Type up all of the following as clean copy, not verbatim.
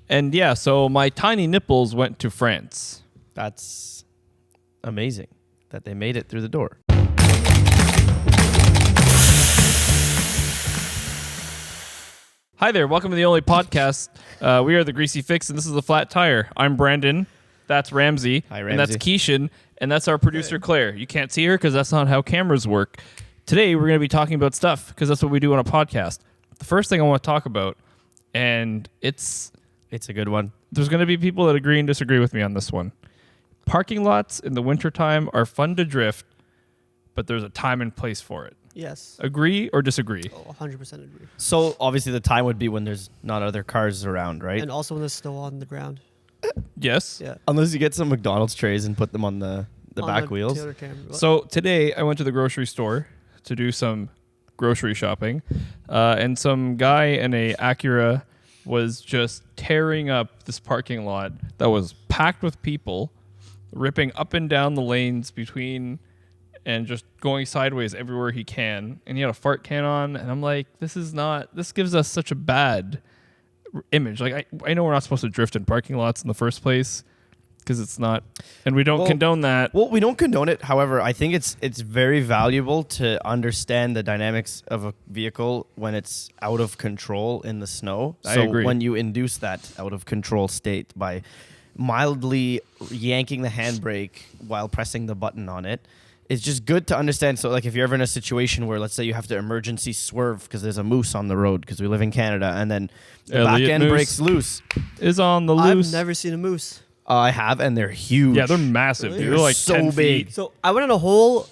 And yeah, so my tiny nipples went to France. That's amazing that they made it through the door. Hi there, welcome to the only podcast. We are the Greasy Fix, and this is the Flat Tyre. I'm Brandon. That's Ramsey. Hi, Ramsey. And that's Keishan. And that's our producer, Claire. You can't see her because that's not how cameras work. Today, we're going to be talking about stuff because that's what we do on a podcast. The first thing I want to talk about, and it's a good one. There's going to be people that agree and disagree with me on this one. Parking lots in the wintertime are fun to drift, but there's a time and place for it. Yes. Agree or disagree? Oh, 100% agree. So obviously the time would be when there's not other cars around, right? And also when there's snow on the ground. Yes. Yeah. Unless you get some McDonald's trays and put them on the back wheels. So today I went to the grocery store to do some grocery shopping, and some guy in a Acura was just tearing up this parking lot that was packed with people, ripping up and down the lanes between and just going sideways everywhere he can. And he had a fart can on, and I'm like, this gives us such a bad image. Like, I know we're not supposed to drift in parking lots in the first place because it's not, and we don't condone that. Well, we don't condone it. However, I think it's very valuable to understand the dynamics of a vehicle when it's out of control in the snow. I agree. When you induce that out of control state by mildly yanking the handbrake while pressing the button on it, it's just good to understand. So, like, if you're ever in a situation where, let's say, you have to emergency swerve because there's a moose on the road because we live in Canada, and then the back end moose breaks loose. Is on the loose. I've never seen a moose. I have, and they're huge. Yeah, they're massive. Really? Dude. They're like So 10 big. feet. So I went on a whole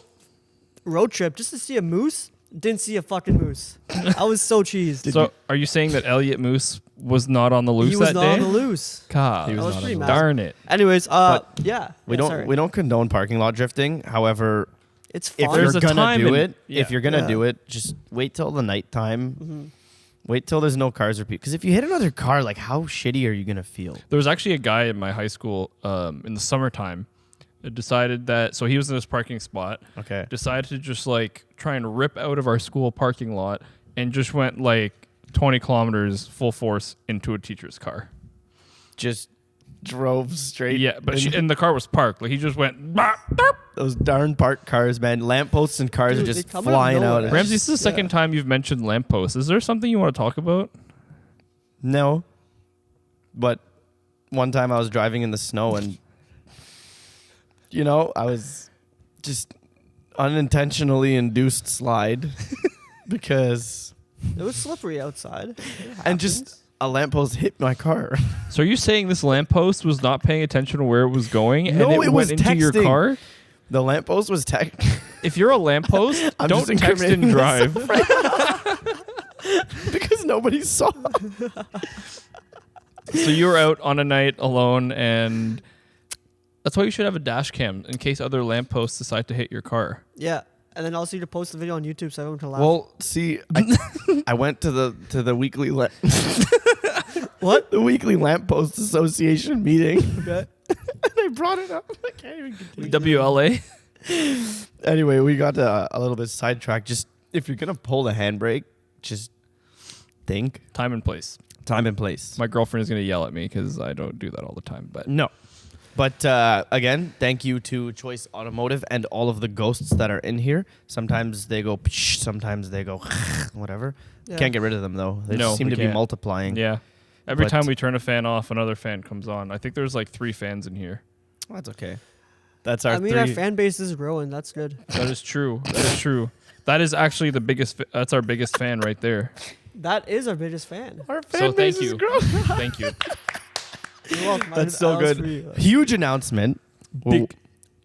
road trip just to see a moose. Didn't see a fucking moose. I was so cheesed. So, are you saying that Elliot Moose was not on the loose He was that not day? on the loose. God, He was I was not pretty on the mad. darn it. Anyways, But yeah. We Yeah, don't condone parking lot drifting. However, It's if fun. There's you're a gonna time do and- it, yeah. if you're gonna Yeah. do it, just wait till the nighttime. Mm-hmm. Wait till there's no cars or people. Because if you hit another car, like, how shitty are you gonna feel? There was actually a guy in my high school in the summertime that decided that, so he was in this parking spot, Okay. decided to just like try and rip out of our school parking lot and just went like 20 kilometers full force into a teacher's car. Just drove straight. Yeah, but and the car was parked. Like he just went, "Bop, bop." Those darn parked cars, man. Lampposts and cars Dude, are they just come out of flying out. nowhere. Ramsey, this is the second time you've mentioned lampposts. Is there something you want to talk about? No. But one time I was driving in the snow and, I was just unintentionally induced slide because, It was slippery outside. It and happens. just a lamppost hit my car. So are you saying this lamppost was not paying attention to where it was going and No, it it went was into your texting. car? The lamppost was If you're a lamppost, I'm don't just text and incriminating drive. because nobody saw. So you were out on a night alone, and that's why you should have a dash cam in case other lampposts decide to hit your car. Yeah. And then also you to post the video on YouTube so everyone can laugh. Well, see, I went to the weekly What? the weekly lamppost association meeting, Okay. and I brought it up. I can't even continue. WLA. Anyway, we got a little bit sidetracked. Just if you're gonna pull the handbrake, just think Time and place. time and place. My girlfriend is going to yell at me because I don't do that all the time. But No. But again, thank you to Choice Automotive and all of the ghosts that are in here. Sometimes they go, psh, sometimes they go, whatever. Yeah. Can't get rid of them though. They No, just seem we to be can't. multiplying. yeah, every But- time we turn a fan off, another fan comes on. I think there's like 3 fans in here. That's okay. That's our I mean, three. our fan base is growing. That's good. That is true. That is true. That is actually the biggest. That's our biggest fan right there. That is our biggest fan. Our So fan base thank is you. growing. Thank you. You're welcome. That's so That was good. for you. Huge announcement. Big,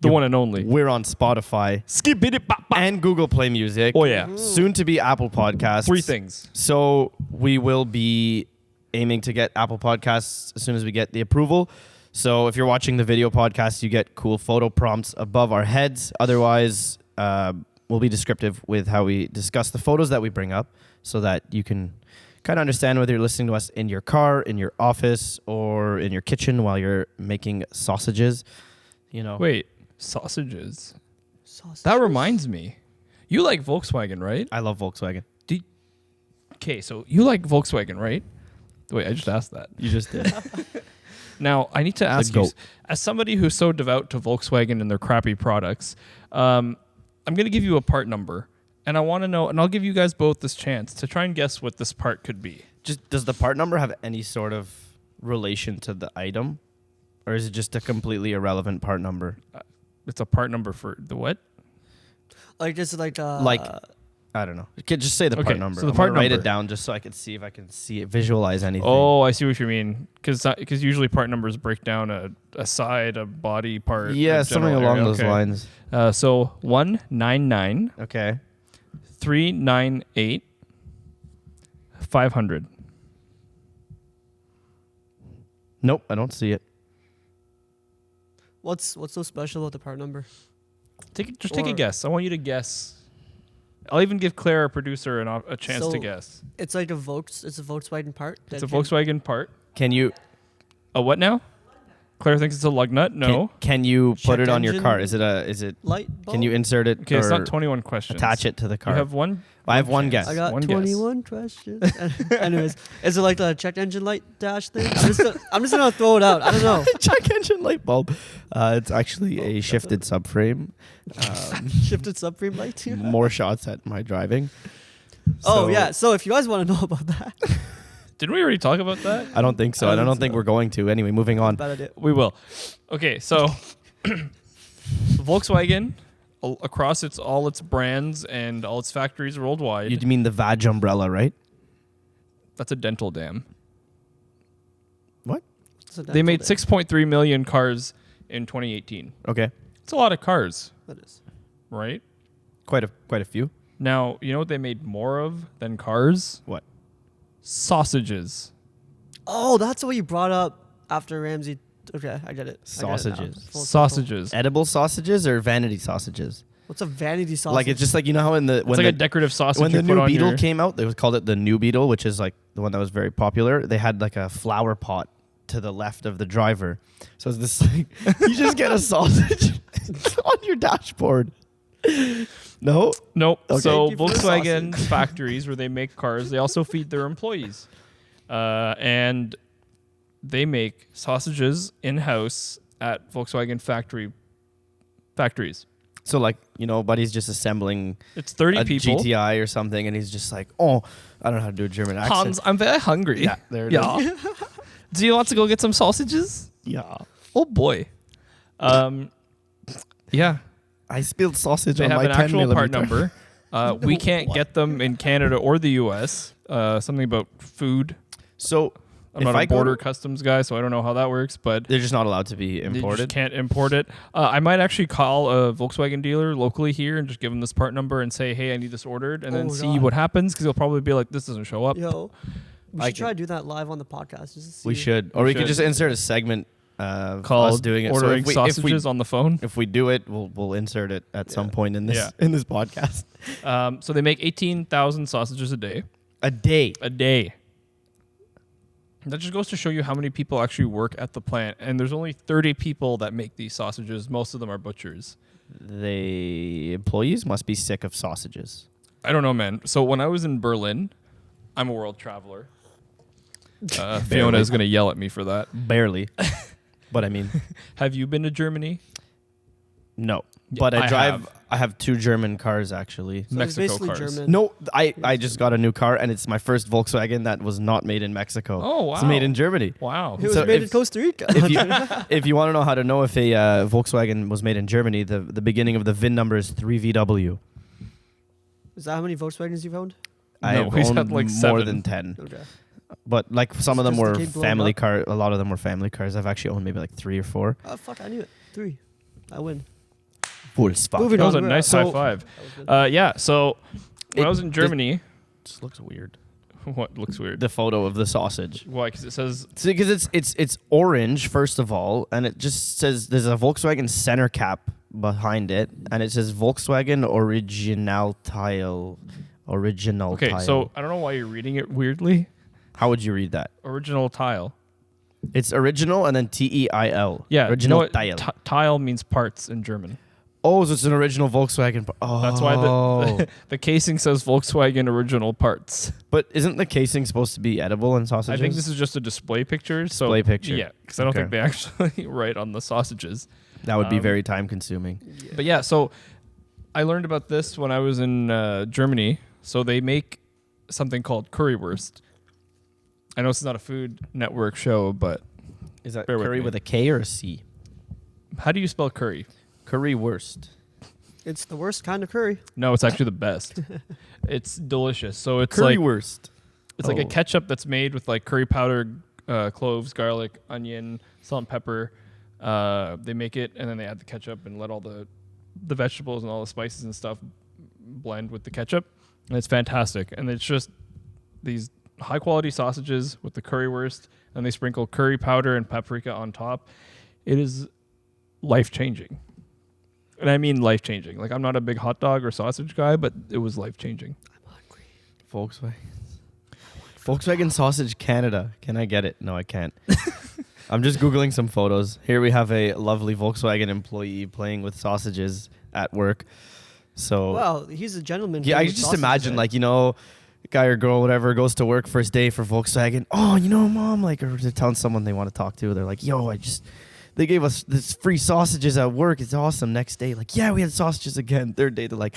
the one and only. We're on Spotify Skip it, bop, bop. and Google Play Music. Oh yeah, Soon to be Apple Podcasts. 3 things. So we will be aiming to get Apple Podcasts as soon as we get the approval. So if you're watching the video podcast, you get cool photo prompts above our heads. Otherwise, we'll be descriptive with how we discuss the photos that we bring up so that you can kind of understand whether you're listening to us in your car, in your office, or in your kitchen while you're making sausages. Wait, sausages. Sausages. That reminds me. You like Volkswagen, right? I love Volkswagen. Okay, so you like Volkswagen, right? Wait, I just asked that. You just did. Now, I need to ask you, goat. as somebody who's so devout to Volkswagen and their crappy products, I'm going to give you a part number. And I want to know, and I'll give you guys both this chance to try and guess what this part could be. Just does the part number have any sort of relation to the item, or is it just a completely irrelevant part number? It's a part number for the what? Like this is like I don't know. You could just say the Okay, part number. so the I'm part gonna write number. it down just so I can see if I can see it, visualize anything. Oh, I see what you mean. Because usually part numbers break down a side, a body part. yeah, a something general along area. those Okay. lines. So 199 Okay. 398 500. Nope, I don't see it. what's so special about the part number? Take a Or- guess. I want you to guess. I'll even give Claire, our producer, a chance to So- guess. It's like it's a Volkswagen part. It's that a can- Volkswagen part. Can you A what now? Claire thinks it's a lug nut. No. Can you put Check it on your engine. car? Is it? light bulb. Can you insert it? Okay, it's or not 21 questions. attach it to the You car? have one. I have one chance. guess. I got One guess. 21 questions. Anyways, is it like the check engine light dash thing? I'm just gonna throw it out. I don't know. Check engine light bulb. It's actually a shifted subframe. Shifted subframe light. More shots at my driving. Oh So- yeah. So if you guys want to know about that, Didn't we already talk about that? I don't think so. I and I don't don't think so. we're going to. Anyway, moving on. bad idea. We will. Okay, so Volkswagen, across all its brands and all its factories worldwide, You mean the Vag umbrella, right? that's a dental dam. What? It's a They made dental 6.3 million cars in 2018. Okay. It's a lot of cars, day. That is. right? Quite a few. Now, you know what they made more of than cars? What? Sausages. Oh, that's what you brought up after Ramsey. Okay, I get it. I get it now. Sausages. Full circle. Sausages. Edible sausages or vanity sausages? What's a vanity sausage? Like it's just like you know how in the It's when like the a decorative sausage when you the put new on Beetle your... came out, they called it the new Beetle, which is like the one that was very popular. They had like a flower pot to the left of the driver, so it's this like you just get a sausage on your dashboard. No, Nope. Okay. So Thank you for the Volkswagen factories where they make cars, they also feed their employees. And they make sausages in-house at Volkswagen factories. so like you know, buddy's just assembling It's 30 a people. GTI or something, and he's just like, oh, I don't know how to do a German accent. Hans, I'm very hungry. Yeah, there it Yeah. is. Do you want to go get some sausages? Yeah, Oh boy. Yeah. I spilled sausage They on have my an 10 actual part millimeter. number. We can't get them in Canada or the US. Something about food. So I'm if not I a go border to- customs guy, so I don't know how that works, but they're just not allowed to be they just imported. can't import it. I might actually call a Volkswagen dealer locally here and just give them this part number and say, hey, I need this ordered, and then Oh, see God. what happens, because he'll probably be like, this doesn't show up. Yo, we I should try can- to do that live on the podcast. Just to see. We should, or We we could should. just insert a segment of Called us doing it. ordering so sausages on the phone. if we do it, we'll insert it at some Yeah. point in this Yeah. in this podcast. So they make 18,000 sausages a day. A day. A day. That just goes to show you how many people actually work at the plant. And there's only 30 people that make these sausages. Most of them are butchers. The employees must be sick of sausages. I don't know, man. So when I was in Berlin, I'm a world traveler. Fiona is going to yell at me for that. Barely. But I mean, Have you been to Germany? no. Yeah, But I I drive. have. I have 2 German cars actually. So it's Mexico basically cars. German. No, I just got a new car and it's my first Volkswagen that was not made in Mexico. Oh, wow. It's made in Germany. Wow. It was So made if- in Costa Rica. If you want to know how to know if a Volkswagen was made in Germany, the beginning of the VIN number is 3VW. Is that how many Volkswagens you've owned? No, I've he's owned had like more 7. than 10. Okay. But like some of them Just the were kid growing family up? car. A lot of them were family cars. I've actually owned maybe like 3 or 4. Oh fuck! I knew it. 3. I win. Volkswagen. Moving That was a on. nice So- high five. That was good. Yeah, so when It- I was in Germany, This looks weird. what looks weird? The photo of the sausage. Why? Because it says Because it's orange first of all, and it just says there's a Volkswagen center cap behind it, and it says Volkswagen Original Tile. Original okay. Tile. So I don't know why you're reading it weirdly. how would you read that? Original tile. It's original and then TEIL. Yeah. Original you know what? Tile. Tile means parts in German. Oh, so it's an original Volkswagen. Oh, That's why the casing says Volkswagen original parts. But isn't the casing supposed to be edible in sausages? I think this is just a display picture. Display picture. Yeah, because I don't Okay. think they actually write on the sausages. That would be very time consuming. Yeah. But yeah, so I learned about this when I was in Germany. So they make something called currywurst. I know this is not a Food Network show, but Is that Bear with curry me. with a K or a C? how do you spell curry? Currywurst. It's the worst kind of curry. No, it's actually the best. It's delicious. So it's like Currywurst. it's like a Oh. ketchup that's made with like curry powder, cloves, garlic, onion, salt, and pepper. They make it and then they add the ketchup and let all the vegetables and all the spices and stuff blend with the ketchup, and it's fantastic. And it's just these high quality sausages with the currywurst, and they sprinkle curry powder and paprika on top. It is life changing. And I mean life changing. Like, I'm not a big hot dog or sausage guy, but it was life changing. I'm hungry. Volkswagen Sausage Canada. Can I get it? No, I can't. I'm just Googling some photos. Here we have a lovely Volkswagen employee playing with sausages at work. So Wow, he's a gentleman. yeah, I playing with just sausages, imagine eh? like, you know, guy or girl, whatever, goes to work first day for Volkswagen. Oh, you know, mom, like, or they're telling someone they want to talk to. They're like, yo, they gave us this free sausages at work. It's awesome. Next day, like, yeah, we had sausages again. Third day, they're like,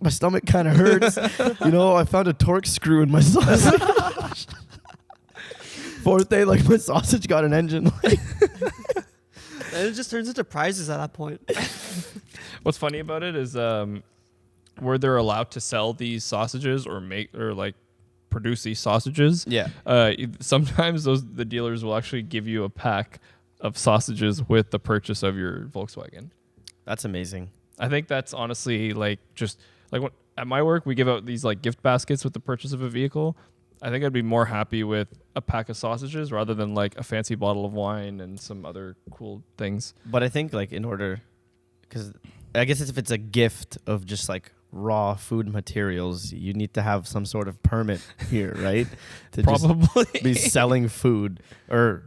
my stomach kind of hurts. You know, I found a torque screw in my sausage. Fourth day, like, my sausage got an engine. Like, And it just turns into prizes at that point. What's funny about it is where they're allowed to sell these sausages or like produce these sausages. yeah. Sometimes the dealers will actually give you a pack of sausages with the purchase of your Volkswagen. That's amazing. I think that's honestly like just like at my work we give out these like gift baskets with the purchase of a vehicle. I think I'd be more happy with a pack of sausages rather than like a fancy bottle of wine and some other cool things. But I think, like, in order, because I guess if it's a gift of just like raw food materials, you need to have some sort of permit here, right? To Probably. just be selling food. Or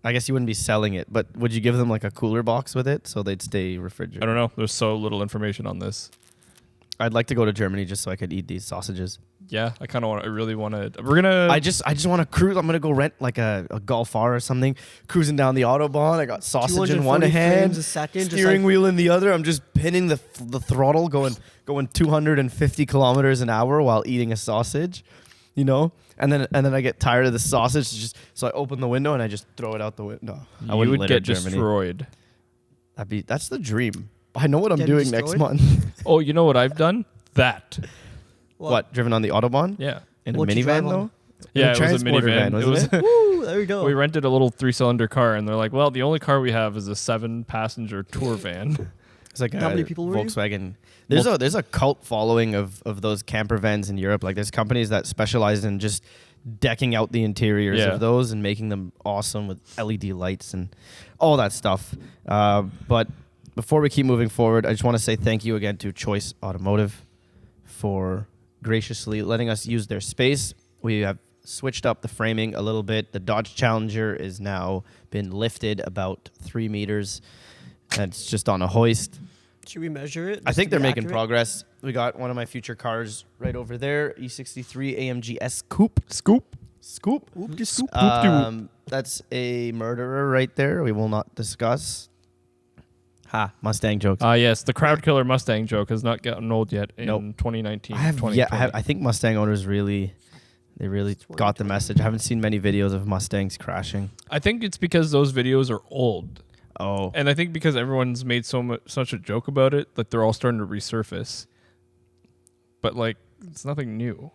I guess you wouldn't be selling it, but would you give them like a cooler box with it so they'd stay refrigerated? I don't know. There's so little information on this. I'd like to go to Germany just so I could eat these sausages. Yeah, I really want to. We're gonna. I just want to cruise. I'm gonna go rent like a Golf R or something, cruising down the autobahn. I got sausage in one 240 hand, frames a second, just steering like- wheel in the other. I'm just pinning the throttle, going 250 kilometers an hour while eating a sausage, you know. And then I get tired of the sausage, so I open the window and I just throw it out the window. I you wouldn't would litter get Germany. destroyed. That's the dream. I know what I'm Getting doing next destroyed? month. Oh, you know what I've done? That. What? Driven on the autobahn? Yeah. In a What'd you drive minivan on? though? Yeah, In it was a transporter minivan. van, wasn't it? Woo, there we go. We rented a little 3-cylinder car, and they're like, "Well, the only car we have is a 7-passenger tour van." It's like How a many people were you? Volkswagen. There's a cult following of those camper vans in Europe. Like, there's companies that specialize in just decking out the interiors Yeah. of those and making them awesome with LED lights and all that stuff. But before we keep moving forward, I just want to say thank you again to Choice Automotive for graciously letting us use their space. We have switched up the framing a little bit. The Dodge Challenger is now been lifted about 3 meters. And it's just on a hoist. Should we measure it? I just think to they're be making accurate? progress. We got one of my future cars right over there, E63 AMG S Coupe. Scoop. Scoop. Oop-de scoop. That's a murderer right there. We will not discuss. Ha, Mustang jokes. Yes, the crowd killer Mustang joke has not gotten old yet in Nope. 2019. I think Mustang owners really got the message. I haven't seen many videos of Mustangs crashing. I think it's because those videos are old. Oh, And I think because everyone's made such a joke about it, like they're all starting to resurface. But like, it's nothing new.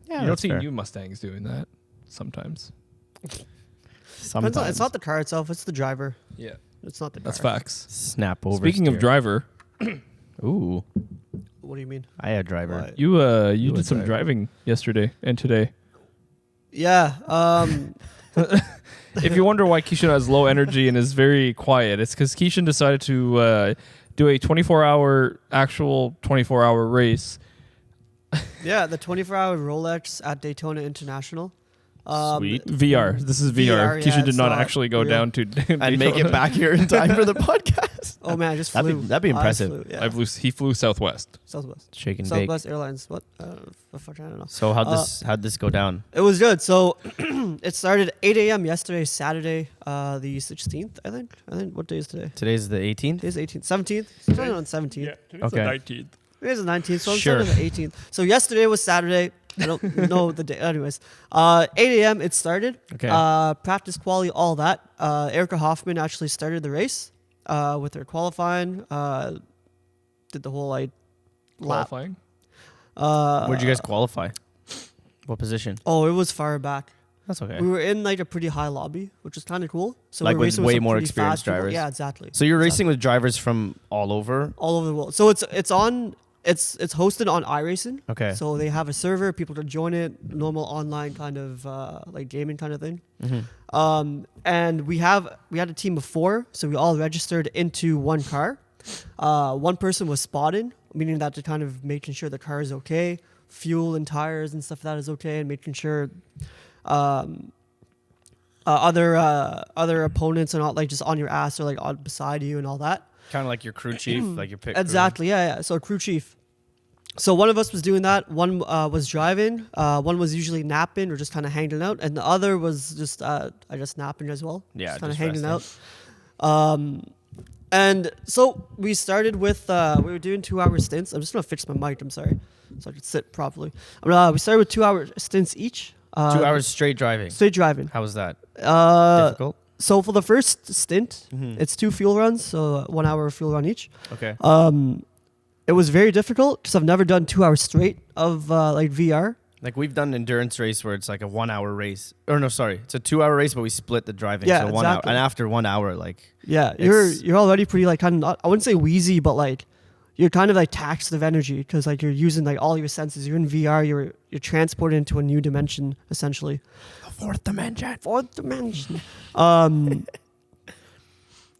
yeah, You don't see new Mustangs doing that sometimes. Depends on- It's not the car itself; it's the driver. Yeah, It's not the car. that's facts. Snap over. Speaking of driver, ooh, What do you mean? I had driver. What? you You did some driver. driving yesterday and today. Yeah. If you wonder why Keishan has low energy and is very quiet, it's because Keishan decided to do a 24-hour race. Yeah, the 24-hour Rolex at Daytona International. Sweet. VR. This is VR. VR, Keishan yeah, did it's not not actually go real. down to And make it back here in time for the podcast. Oh man, I just That'd flew. be- that'd be I impressive. flew, yeah. He flew Southwest. Southwest. Shake and bake. Southwest Airlines. What? The fuck? I don't know. So how'd this go down? It was good. So it started 8 a.m. yesterday, Saturday, the 16th. I think. What day is today? Today's the 18th. Today's 18th. 17th. Started on 17th. today's Okay. 19th. Today's the 19th. So I'm Sure. starting on the 18th. So yesterday was Saturday. I don't know the day. Anyways, 8 a.m. it started. Okay. Practice quality, all that. Erica Hoffman actually started the race with her qualifying. Did the whole like lap. Qualifying. Where'd you guys qualify? What position? Oh, it was far back. That's okay. We were in like a pretty high lobby, which was kind of cool. So Like we were with racing way some more pretty experienced fast people. drivers? Yeah, exactly. So you're Exactly. racing with drivers from all over. all over the world. So it's hosted on iRacing. Okay. So they have a server, people can join it, normal online kind of like gaming kind of thing. Mm-hmm. And we had a team of 4, so we all registered into one car. One person was spotted, meaning that they're kind of making sure the car is okay, fuel and tires and stuff that is okay, and making sure other opponents are not like just on your ass or like on beside you and all that. Kind of like your crew chief, like your pit. Exactly, yeah. So crew chief. So one of us was doing that. One was driving. One was usually napping or just kind of hanging out, and the other was just I just napping as well. Yeah, just kind of just hanging resting. out. And so we started with we were doing 2-hour stints. I'm just gonna fix my mic. I'm sorry, so I could sit properly. We started with 2-hour stints each. 2 hours straight driving. straight driving. How was that? Difficult. Difficult. So for the first stint, Mhm. it's 2 fuel runs, so 1 hour fuel run each. Okay. It was very difficult because I've never done 2 hours straight of like VR. Like we've done endurance race where it's like a 1 hour race. Or no, sorry, it's a 2 hour race, but we split the driving. Yeah, so 1 hour, exactly. and after 1 hour, like Yeah, It's- you're already pretty like kind of not, I wouldn't say wheezy, but like you're kind of like taxed of energy because like you're using like all your senses. You're in VR. You're transported into a new dimension essentially. the 4th dimension. 4th dimension.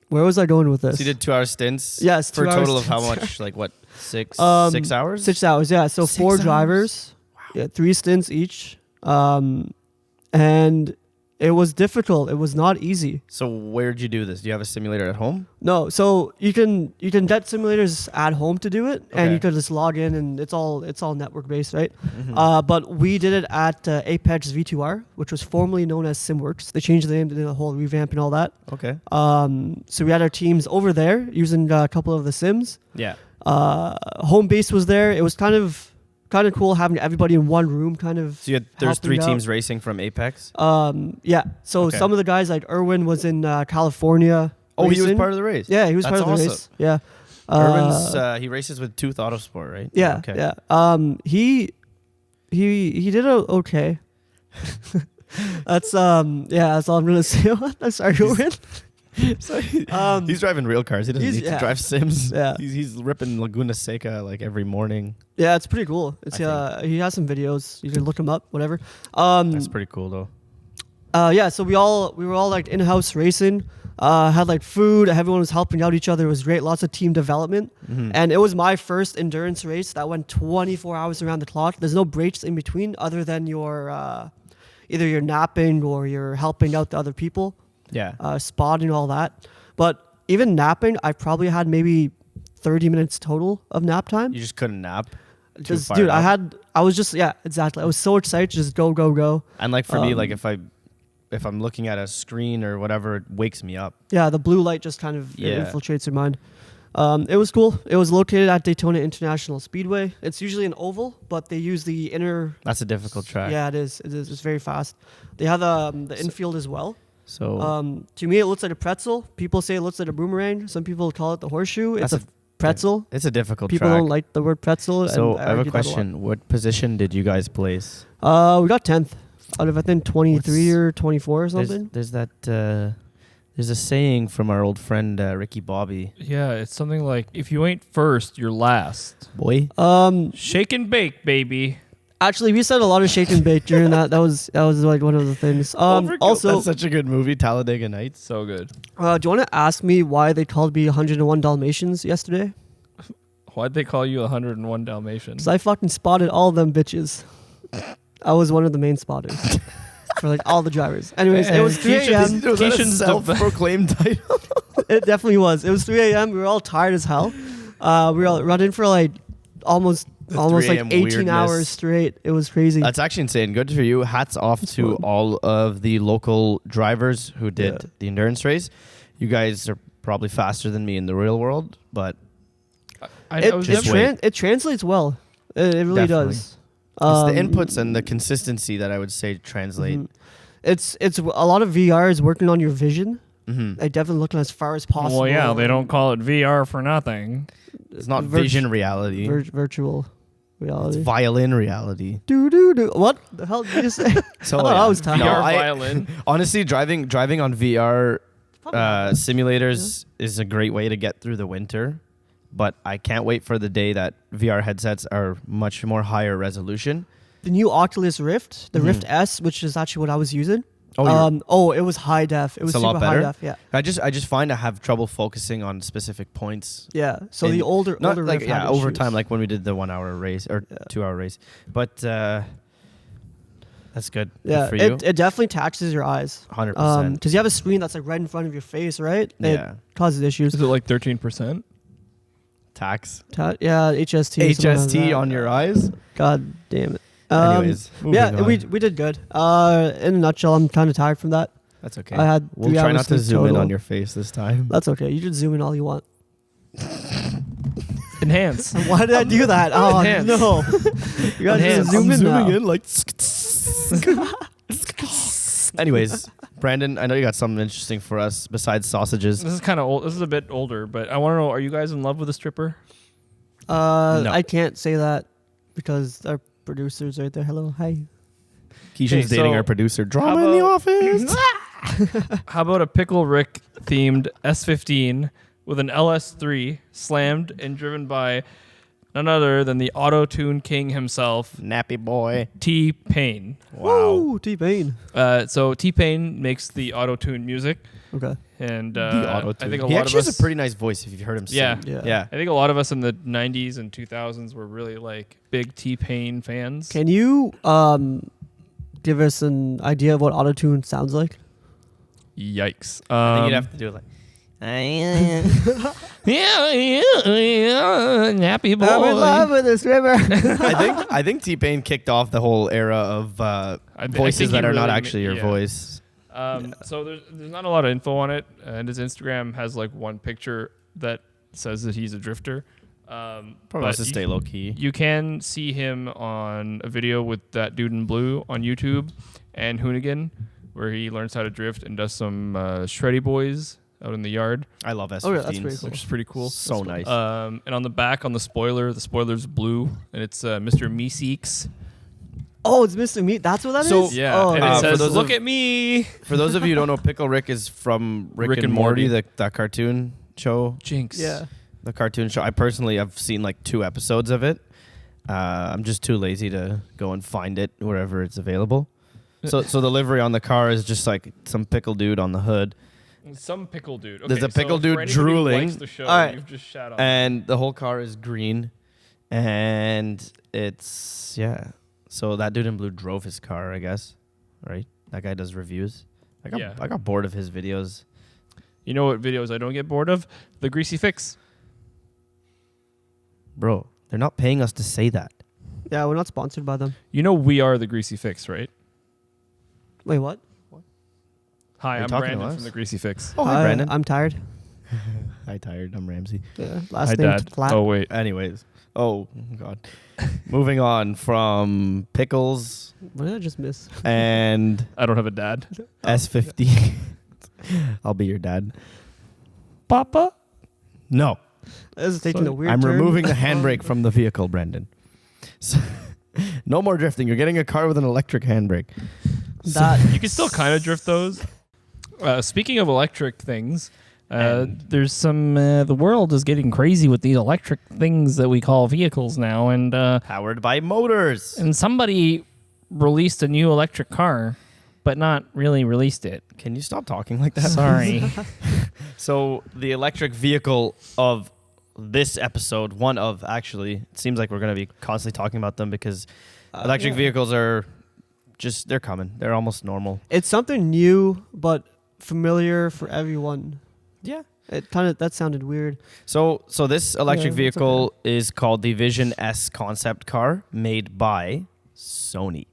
Where was I going with this? So you did 2 hour stints. Yes, For a 2 hour total of how stints. much? Like what? 6 6 hours. 6 hours. Yeah. So 6 4 hours? drivers. Yeah, 3 stints each. And it was difficult. It was not easy. So where'd you do this? Do you have a simulator at home? No, so you can get simulators at home to do it, and Okay. you can just log in, and it's all network based, right? Mm-hmm. But we did it at Apex V2R, which was formerly known as SimWorks. They changed the name, they did a whole revamp and all that. Okay. So we had our teams over there using a couple of the sims. Yeah. Home base was there. It was kind of cool having everybody in one room, kind of. So there's 3 helping out. teams racing from Apex. Yeah. So Okay. some of the guys like Erwin was in California. Oh, he was racing. part of the race. Yeah, he was That's part of the awesome. race. Yeah. Erwin's he races with Tooth Autosport, right? Yeah. Okay. Yeah. He did okay. That's that's all I'm gonna say. I'm sorry, Erwin. So he's driving real cars. He doesn't he's- need to yeah. drive sims. Yeah. He's ripping Laguna Seca like every morning. Yeah, it's pretty cool. It's I he has some videos. You can look him up, whatever. That's pretty cool though. Yeah, so we were all like in-house racing. Had like food. Everyone was helping out each other. It was great. Lots of team development. Mhm. And it was my first endurance race that went 24 hours around the clock. There's no breaks in between other than your either you're napping or you're helping out the other people, Yeah. spotting, all that. But even napping, I probably had maybe 30 minutes total of nap time. You just couldn't nap. Too Just, fired dude, up. I was just, yeah, exactly. I was so excited to just go, go, go. And like for me, like Um, if I'm looking at a screen or whatever, it wakes me up. Yeah, the blue light just kind of Yeah. infiltrates your mind. It was cool. It was located at Daytona International Speedway. It's usually an oval, but they use the inner. That's a difficult track. Yeah, it is. It is. It's very fast. They have the infield as well. So To me, it looks like a pretzel. People say it looks like a boomerang. Some people call it the horseshoe. It's That's a pretzel. it's a difficult People track. don't like the word pretzel. So and I have a argue that lot. question. What position did you guys place? We got 10th out of I think 23 What's- or 24 or something. There's that. There's a saying from our old friend Ricky Bobby. Yeah, it's something like if you ain't first, you're last. Boy. Shake and bake, baby. Actually, we said a lot of shake and bake during that. That was like one of the things. Also, that's such a good movie, Talladega Nights. So good. do you want to ask me why they called me 101 Dalmatians yesterday? Why'd they call you 101 Dalmatians? Because I fucking spotted all them bitches. I was one of the main spotters for like all the drivers. Anyways, it was 3 Keishan's- a.m. Keishan's the- self-proclaimed title. It definitely was. It was 3 a.m. We were all tired as hell. We were all running for like almost 3 like 18 weirdness. hours straight. It was crazy. That's actually insane. Good for you. Hats off to fun. all of the local drivers who did Yeah. the endurance race. You guys are probably faster than me in the real world, but I was just never- wait. It translates well. It really Definitely. does. it's the inputs and the consistency that I would say translate. Mhm. It's a lot of VR is working on your vision. Mm-hmm. They definitely looking as far as possible. Well, yeah, they don't call it VR for nothing. It's not Virt- vision reality. virtual It's reality. violin reality. Do. What the hell did you just say? So I thought I was tired. No, VR I- violin. Honestly, driving on VR Probably not. simulators is a great way to get through the winter, but I can't wait for the day that VR headsets are much more higher resolution. The new Oculus Rift, the Mhm. Rift S, which is actually what I was using. Oh, It was high def. It was It's a lot super high better? def. Yeah. I just find I have trouble focusing on specific points. Yeah. So And the older Not older like Rift had over issues. time, like when we did the 1 hour race or Yeah. 2 hour race. But that's good. Yeah, Good for you. it definitely taxes your eyes. 100%. Because you have a screen that's like right in front of your face, right? Yeah. It causes issues. Is it like 13%? Tax. Yeah, HST. something like HST that. on your eyes. God damn it. Anyways, Yeah, moving we on. did good. In a nutshell, I'm kind of tired from that. That's okay. I had We'll 3 try hours not to sleep zoom in total. on your face this time. That's okay. You can zoom in all you want. Enhance. Why did I do that? Oh Enhance. no! You gotta Enhance. just zoom in now. like. Anyways, Brandon, I know you got something interesting for us besides sausages. This is kind of old. This is a bit older, but I want to know: are you guys in love with a stripper? No. I can't say that because our producer's right there. Hello, hi. Keisha's Okay, dating so our producer. how Drama in the about- office. How about a Pickle Rick themed S15 with an LS3 slammed and driven by none other than the auto-tune king himself, Nappy boy. T-Pain. Wow. Woo, T-Pain. So T-Pain makes the auto-tune music, Okay. and The auto-tune. I think a He lot actually of us. has a pretty nice voice if you've heard him sing. Yeah. Yeah. I think a lot of us in the 90s and 2000s were really like big T-Pain fans. Can you give us an idea of what autotune sounds like? Yikes! I think you'd have to do it like. Nappy boy. I'm in love with this river. I think T-Pain kicked off the whole era of I voices think that he are not really actually your yeah. voice. So there's not a lot of info on it, and his Instagram has like one picture that says that he's a drifter. Probably but wants to you- stay low key. You can see him on a video with that dude in blue on YouTube and Hoonigan, where he learns how to drift and does some shreddy boys out in the yard, I love S15s. Oh, yeah, that's pretty cool. which is pretty cool. So nice. And on the back, on the spoiler's blue, and it's Mr. Meeseeks. Oh, it's Mr. Meat. That's what that is. So- Yeah, Oh, and for it says, those "Look of- at me, For those of you who don't know, Pickle Rick is from Rick and Morty, that cartoon show. Jinx." yeah. The cartoon show. I personally have seen like 2 episodes of it. I'm just too lazy to go and find it wherever it's available. So the livery on the car is just like some pickle dude on the hood, Some pickle dude. There's a Okay, so pickle for dude anybody who drooling. likes the show, All right. you've just shat on. and the whole car is green, and it's So that dude in blue drove his car, I guess, right? That guy does reviews. Yeah. I got bored of his videos. You know what videos I don't get bored of? The Greasy Fix. Bro, they're not paying us to say that. Yeah, we're not sponsored by them. You know we are the Greasy Fix, right? Wait, what? Hi, Are you I'm talking to Brandon us? from the Greasy Fix. Oh, hi, Brandon. I'm tired. Hi, tired. I'm Ramsey. Yeah, Hi, last name Dad. Flat. Oh wait, Anyways. Oh, God. Moving on from pickles What did I just miss? and I don't have a dad. S15. I'll be your dad. Papa. No. This is taking a weird I'm turn. removing the handbrake from the vehicle, Brendan. So, no more drifting. You're getting a car with an electric handbrake. That You can still kind of drift those. Speaking of electric things, there's some. The world is getting crazy with these electric things that we call vehicles now, and Powered by motors. somebody released a new electric car, but not really released it. Can you stop talking like that? Sorry. So the electric vehicle of this episode, one of actually, it seems like we're going to be constantly talking about them because electric yeah. vehicles are they're coming. They're almost normal. It's something new but familiar for everyone. Yeah. That sounded weird. So this electric Yeah, it's vehicle is called the Vision S concept car, made by Sony.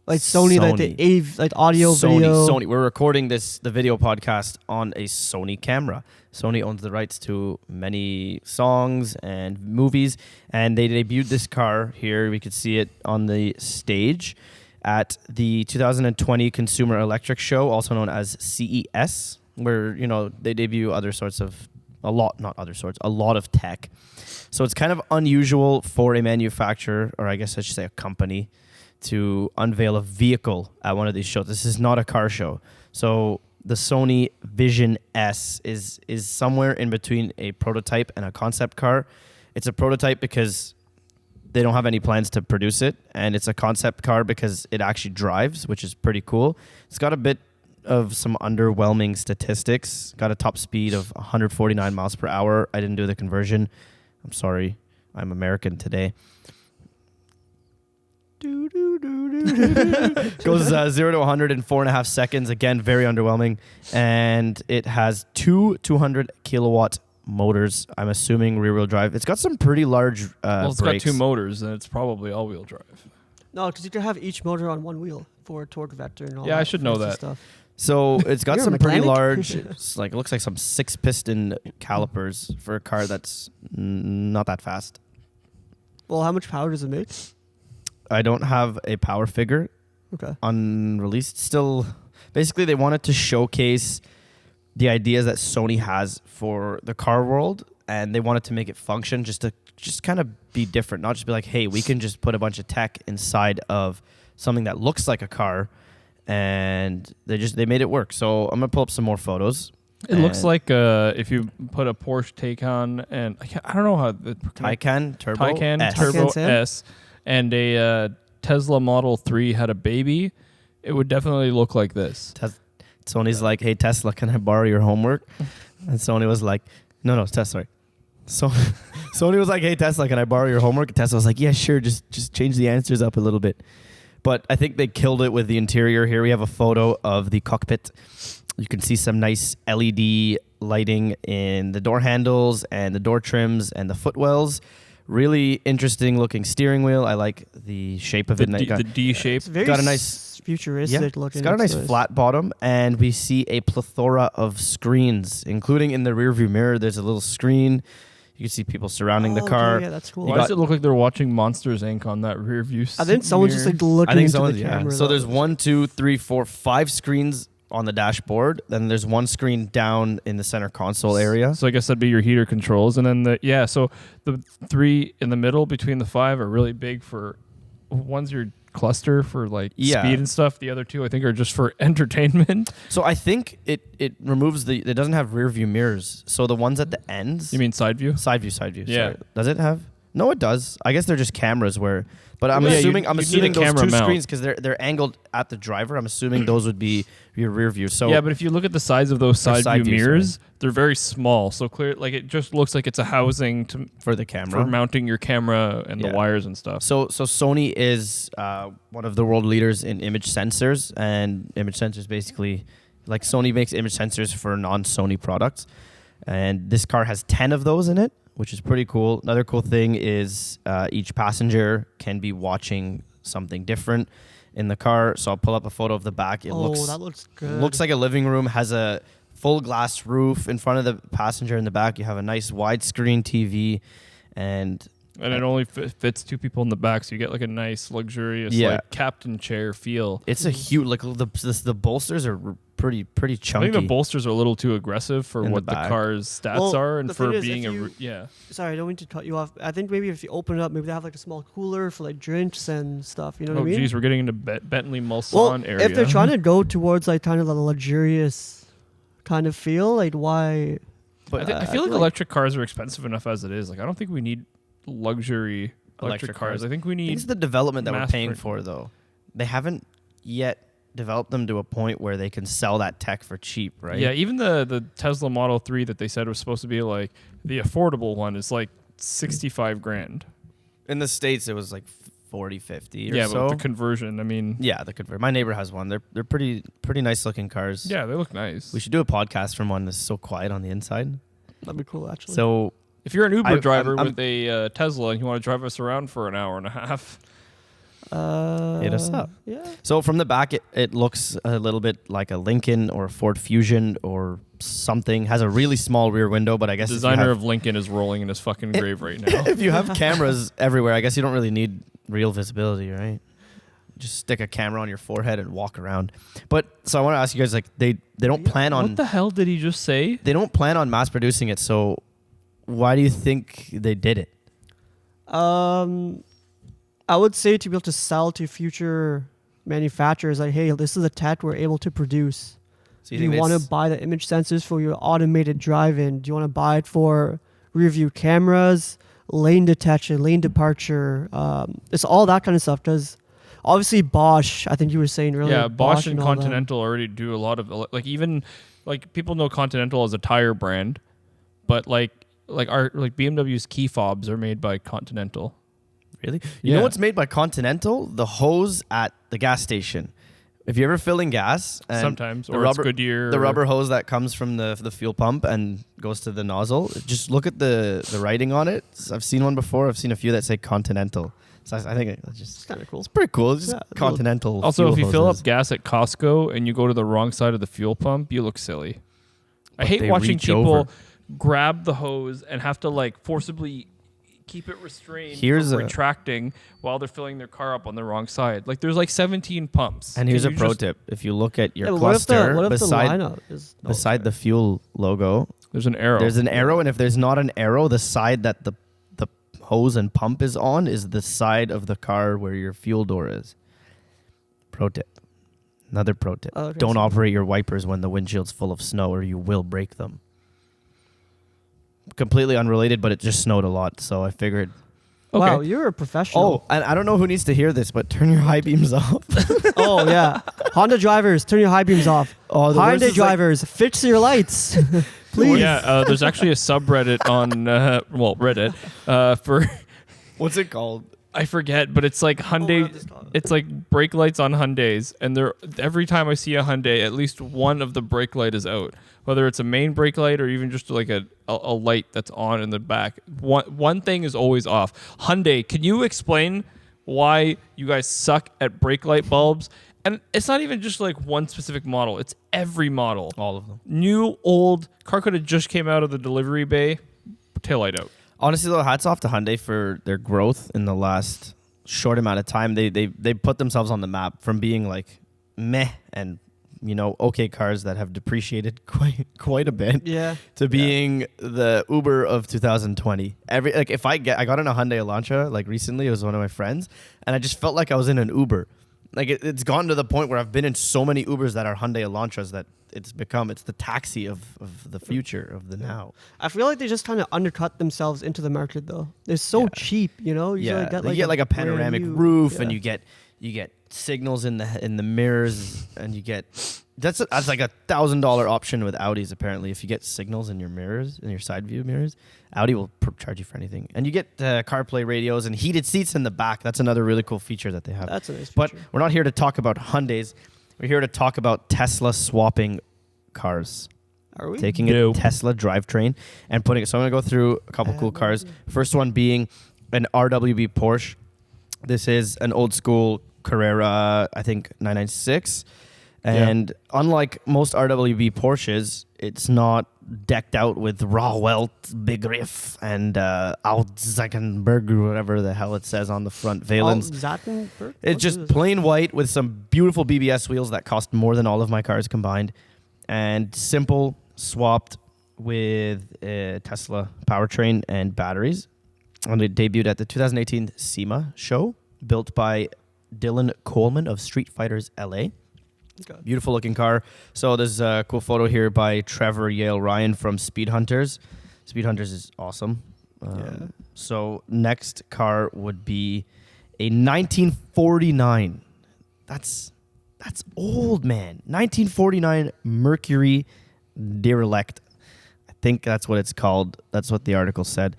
Like Sony, like the like audio, video. Sony. We're recording the video podcast on a Sony camera. Sony owns the rights to many songs and movies, and they debuted this car here. We could see it on the stage at the 2020 Consumer Electric Show, also known as CES, where they debut a lot of tech. So it's kind of unusual for a manufacturer, or I guess I should say a company, to unveil a vehicle at one of these shows. This is not a car show. So the Sony Vision S is somewhere in between a prototype and a concept car. It's a prototype because they don't have any plans to produce it, and it's a concept car because it actually drives, which is pretty cool. It's got a bit of some underwhelming statistics. Got a top speed of 149 miles per hour. I didn't do the conversion. I'm sorry. I'm American today. Goes 0 to 100 in 4.5 seconds. Again, very underwhelming. And it has two 200 kilowatt motors. I'm assuming rear wheel drive. It's got some pretty large It's brakes. got 2 motors, and it's probably all wheel drive. No, because you can have each motor on one wheel for torque vector and all that. Yeah, I should know fancy that. stuff. So it's got You're a some pretty mechanic? large, it looks like some 6-piston calipers for a car that's not that fast. Well, how much power does it make? I don't have a power figure Okay. unreleased. Still, basically, they wanted to showcase the ideas that Sony has for the car world, and they wanted to make it function just kind of be different, not just be like, hey, we can just put a bunch of tech inside of something that looks like a car, and they made it work. So I'm gonna pull up some more photos. It looks like if you put a Porsche Taycan and I don't know how the Taycan Turbo Taycan S. Turbo Taycan Sam? S and a Tesla Model 3 had a baby, it would definitely look like this. Sony's like, hey, Tesla, can I borrow your homework? And Sony was like, no, Tesla, sorry. So Sony was like, hey, Tesla, can I borrow your homework? And Tesla was like, yeah, sure, just change the answers up a little bit. But I think they killed it with the interior. Here we have a photo of the cockpit. You can see some nice LED lighting in the door handles and the door trims and the footwells. Really interesting looking steering wheel. I like the shape of it. The D shape. It's very got a nice futuristic looking. It's got a nice flat bottom, and we see a plethora of screens, including in the rearview mirror. There's a little screen. You can see people surrounding the car. Okay, yeah, that's cool. Why does it look like they're watching Monsters Inc. on that rear view? I think someone's just like looking into the camera. So though. there's 1, 2, 3, 4, 5 screens on the dashboard. Then there's one screen down in the center console area. So I guess that'd be your heater controls, and then so the 3 in the middle between the 5 are really big for one's your cluster for like speed and stuff. The other 2 I think are just for entertainment. So I think it removes it doesn't have rear view mirrors. So the ones at the ends. You mean side view? Side view. Yeah. Sorry. Does it have? No, it does. I guess they're just cameras but I'm Yeah, assuming you those need a camera 2 mount. screens because they're angled at the driver. I'm assuming those would be your rear view. So Yeah, but if you look at the size of those side side view views, mirrors, they're very small. So clear, like it just looks like it's a housing for the camera. for mounting your camera and the wires and stuff. So Sony is one of the world leaders in image sensors, and image sensors basically, like Sony makes image sensors for non-Sony products, and this car has 10 of those in it, which is pretty cool. Another cool thing is each passenger can be watching something different in the car. So I'll pull up a photo of the back. That looks good. Looks like a living room. Has a full glass roof in front of the passenger. In the back, you have a nice widescreen TV, and it only fits 2 people in the back, so you get like a nice luxurious like captain chair feel. It's a huge the bolsters are pretty chunky. I think the bolsters are a little too aggressive for In what the the back. car's stats are, and the for thing is, being if Sorry, I don't mean to cut you off. I think maybe if you open it up, maybe they have like a small cooler for like drinks and stuff. You know what I mean? Oh, geez, we're getting into Bentley Mulsanne Well, area. if they're trying to go towards like kind of the luxurious kind of feel, like why? But I feel like electric cars are expensive enough as it is. Like I don't think we need luxury electric cars. I think we need. It's the development that we're paying print. for, though. They haven't yet developed them to a point where they can sell that tech for cheap, right? Yeah, even the Tesla Model 3 that they said was supposed to be like the affordable one is like $65,000. In the States, it was like 40, 50 or Yeah, so. but with the conversion, I mean, Yeah, the convert. My neighbor has one. They're pretty nice looking cars. yeah, they look nice. We should do a podcast from one that's so quiet on the inside. That'd be cool, actually. So If you're an Uber I'm- driver I'm- with a Tesla and you want to drive us around for an hour and a half, hit us up. Yeah. So from the back, it looks a little bit like a Lincoln or a Ford Fusion or something. Has a really small rear window, but I guess the if you designer have- of Lincoln is rolling in his fucking grave right now. if you have cameras everywhere, I guess you don't really need real visibility, right? Just stick a camera on your forehead and walk around. But so I want to ask you guys, like they don't plan on What the hell did he just say? they don't plan on mass producing it. So why do you think they did it? I would say to be able to sell to future manufacturers, like, hey, this is a tech we're able to produce. So Do you want to buy the image sensors for your automated drive-in? Do you want to buy it for rear view cameras, lane detection, lane departure? It's all that kind of stuff. Because obviously Bosch, I think you were saying earlier. Yeah, Bosch and all them. Continental already do a lot of like even like people know Continental as a tire brand, but like BMW's key fobs are made by Continental. Really? You Yeah. know what's made by Continental? The hose at the gas station. If you're ever filling gas, and Sometimes, the or rubber, it's Goodyear. the or- rubber hose that comes from the fuel pump and goes to the nozzle, just look at the writing on it. I've seen one before. I've seen a few that say Continental. So I think it's It's just kind of cool. it's pretty cool. It's just Yeah, Continental. Also, fuel if you fill hoses. up gas at Costco and you go to the wrong side of the fuel pump, you look silly. I But hate they watching reach people over. grab the hose and have to like forcibly keep it restrained Here's from a- retracting while they're filling their car up on the wrong side. Like there's like 17 pumps. And here's Can a you pro just- tip: if you look at your Yeah, but cluster what if the beside lineup is beside the fuel logo, There's an arrow. there's an arrow, and if there's not an arrow, the side that the hose and pump is on is the side of the car where your fuel door is. Pro tip. Another pro tip. Okay, Don't so- operate your wipers when the windshield's full of snow or you will break them. Completely unrelated, but it just snowed a lot, so I figured. Okay. Wow, you're a professional. Oh, and I don't know who needs to hear this, but turn your high beams off. Oh yeah. Honda drivers, turn your high beams off. Oh, the worst Hyundai is, like- drivers, fix your lights. Please. Yeah, there's actually a subreddit on Reddit for What's it called? I forget, but it's like Hyundai. It's like brake lights on Hyundais, and they're every time I see a Hyundai, at least one of the brake light is out. Whether it's a main brake light or even just like a light that's on in the back, one thing is always off. Hyundai, can you explain why you guys suck at brake light bulbs? And it's not even just like one specific model; it's every model. All of them. New, old, car could have just came out of the delivery bay, taillight out. Honestly, though, hats off to Hyundai for their growth in the last short amount of time. They put themselves on the map from being like meh and okay cars that have depreciated quite a bit Yeah. to being the Uber of 2020. I got in a Hyundai Elantra like recently. It was one of my friends, and I just felt like I was in an Uber. Like it's gotten to the point where I've been in so many Ubers that are Hyundai Elantras that it's the taxi of the future of the now. I feel like they just kind of undercut themselves into the market though. They're so Yeah. cheap, you know. You Yeah, get you get like a brand panoramic new- roof, and yeah. you get signals in the mirrors, and you get that's like $1,000 option with Audis apparently. If you get signals in your mirrors, in your side view mirrors, Audi will charge you for anything, and you get CarPlay radios and heated seats in the back. That's another really cool feature that they have. That's a nice But feature. we're not here to talk about Hyundais. We're here to talk about Tesla swapping cars. Are we? Taking No. a Tesla drivetrain and putting it. So I'm going to go through a couple cool cars. First one being an RWB Porsche. This is an old school Carrera, I think 996. And unlike most RWB Porsches, it's not decked out with raw welt, big riff, and Altzackenberg or whatever the hell it says on the front valence. Zattenberg? It's What just is it? plain white with some beautiful BBS wheels that cost more than all of my cars combined, and simple, swapped with a Tesla powertrain and batteries. And it debuted at the 2018 SEMA show, built by Dylan Coleman of Street Fighters LA. Okay. Beautiful looking car. So there's a cool photo here by Trevor Yale Ryan from Speed Hunters. Speed Hunters is awesome. Yeah. So next car would be a 1949. That's old, man. 1949 Mercury Derelict. I think that's what it's called. That's what the article said.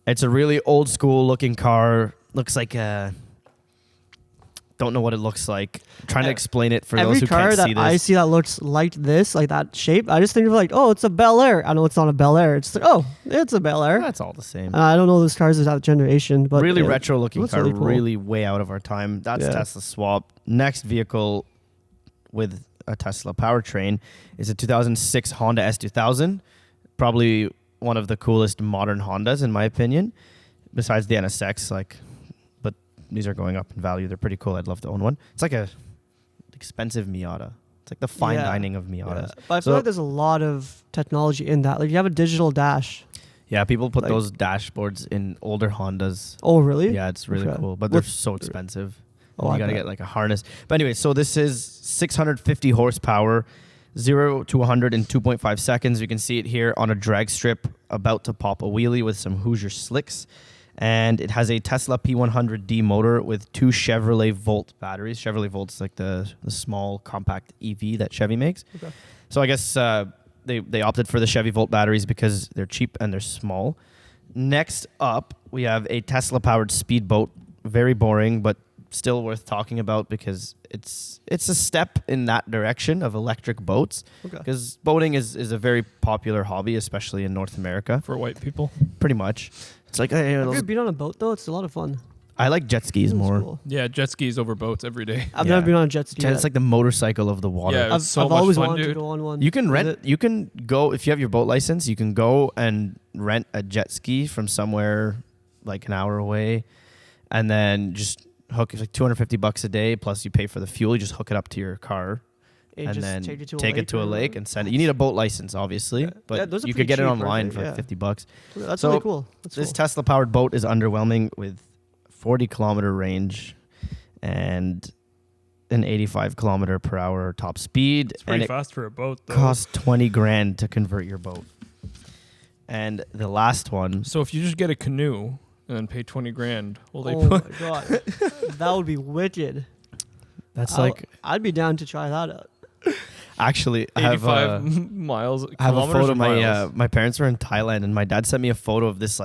It's a really old school looking car. Looks like a don't know what it looks like. I'm trying to E- explain it for Every those who car can't that see this. I see that looks like this, like that shape, I just think of like, oh, it's a Bel Air. I know it's not a Bel Air. It's like, oh, it's a Bel Air. That's all the same. I don't know those cars of that generation, but Really yeah, retro looking looks car, really cool. really way out of our time. That's Yeah. Tesla swap. Next vehicle with a Tesla powertrain is a 2006 Honda S2000. Probably one of the coolest modern Hondas in my opinion, besides the NSX. But these are going up in value. They're pretty cool. I'd love to own one. It's like a expensive Miata. It's like the fine Yeah. dining of Yeah. Miatas. But I feel So- like there's a lot of technology in that. Like you have a digital dash. Yeah, people put Like- those dashboards in older Hondas. Oh, really? Yeah, it's really Okay. cool, but they're What- so expensive. Oh, You I gotta bet. get like a harness. But anyway, so this is 650 horsepower, 0 to 100 in 2.5 seconds. You can see it here on a drag strip, about to pop a wheelie with some Hoosier slicks. And it has a Tesla P100D motor with 2 Chevrolet Volt batteries. Chevrolet Volt's like the small compact EV that Chevy makes. Okay. So I guess they opted for the Chevy Volt batteries because they're cheap and they're small. Next up, we have a Tesla powered speedboat. Very boring, but still worth talking about because it's a step in that direction of electric boats. Okay. Because boating is a very popular hobby, especially in North America. For white people. Pretty much, it's like Have you ever been on a boat though? It's a lot of fun. I like jet skis It's more. cool. Yeah, jet skis over boats every day. I've Yeah. never been on a jet ski. It's yet. like the motorcycle of the water. Yeah, I've, it's so I've much always fun, wanted to dude. go on one. You can Is rent. it- You can go if you have your boat license. You can go and rent a jet ski from somewhere like an hour away, and then just hook. It's like $250 a day. Plus you pay for the fuel. You just hook it up to your car, and and just then take it to take a it to a lake or- and send it. You need a boat license, obviously, Yeah. but Yeah, those are you could pretty get it cheap, online aren't for they? like Yeah. $50. That's So, really cool. That's This cool. Tesla powered boat is underwhelming with 40-kilometer range and an 85 per hour top speed. It's pretty and it fast for a boat, though. costs 20 grand to convert your boat. And the last one, So if you just get a canoe and then pay 20 grand, will they Oh put my god, that would be wicked. that's I'd be down to try that out. actually I have 85 miles? I have a kilometers photo. or My miles? my parents were in Thailand, and my dad sent me a photo of this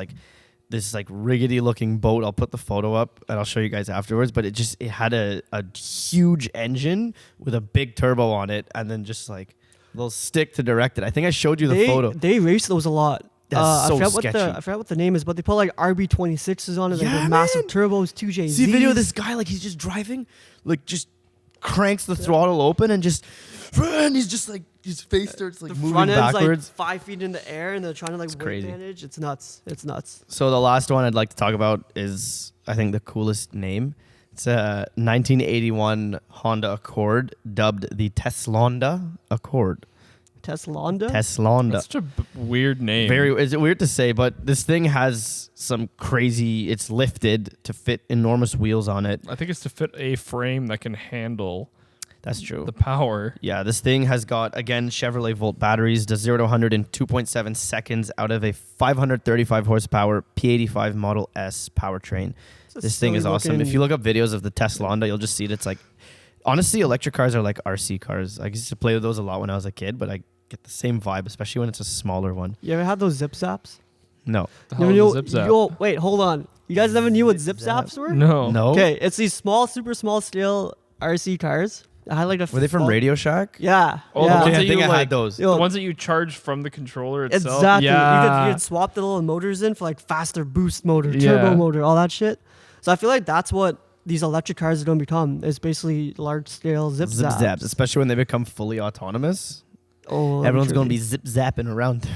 rickety looking boat. I'll put the photo up and I'll show you guys afterwards. But it had a huge engine with a big turbo on it, and then just like a little stick to direct it. I think I showed you the photo. They race those a lot. That's so I forgot sketchy. I forgot what the name is, but they put like RB26s on it, like Yeah, with massive man. turbos, 2JZs. See a video of this guy, like he's just driving, like just cranks the throttle open and just, and he's just like his face starts like The moving front end's backwards. like 5 feet in the air, and they're trying to like It's weight crazy. manage. It's nuts. It's nuts. So the last one I'd like to talk about is, I think, the coolest name. It's a 1981 Honda Accord, dubbed the Teslonda Accord. Teslonda. Teslonda. That's such a weird name. Is it weird to say, but this thing has some crazy. It's lifted to fit enormous wheels on it. I think it's to fit a frame that can handle That's true. the power. Yeah, this thing has got, again, Chevrolet Volt batteries, does 0 to 100 in 2.7 seconds out of a 535 horsepower P85 Model S powertrain. It's a This thing is silly awesome. looking- If you look up videos of the Teslonda, you'll just see it. It's like, honestly, electric cars are like RC cars. I used to play with those a lot when I was a kid, but I get the same vibe, especially when it's a smaller one. You ever had those zip zaps? No. The You hell know, is a zip zap? wait, hold on. You guys never knew what zip Zip zap. zaps were? No. No? Okay, it's these small, super small scale RC cars. I had like a. Were they from fall- Radio Shack? Yeah. Oh, the yeah. ones Okay, that I think you, I like- had those. Yo, The ones that you charge from the controller itself. Exactly. Yeah. You could swap the little motors in for like faster boost motor, Yeah. turbo motor, all that shit. So I feel like that's what these electric cars are going to become. Is basically large scale zip Zip zaps. zaps, especially when they become fully autonomous. Oh, Everyone's going to literally. be zip zapping around.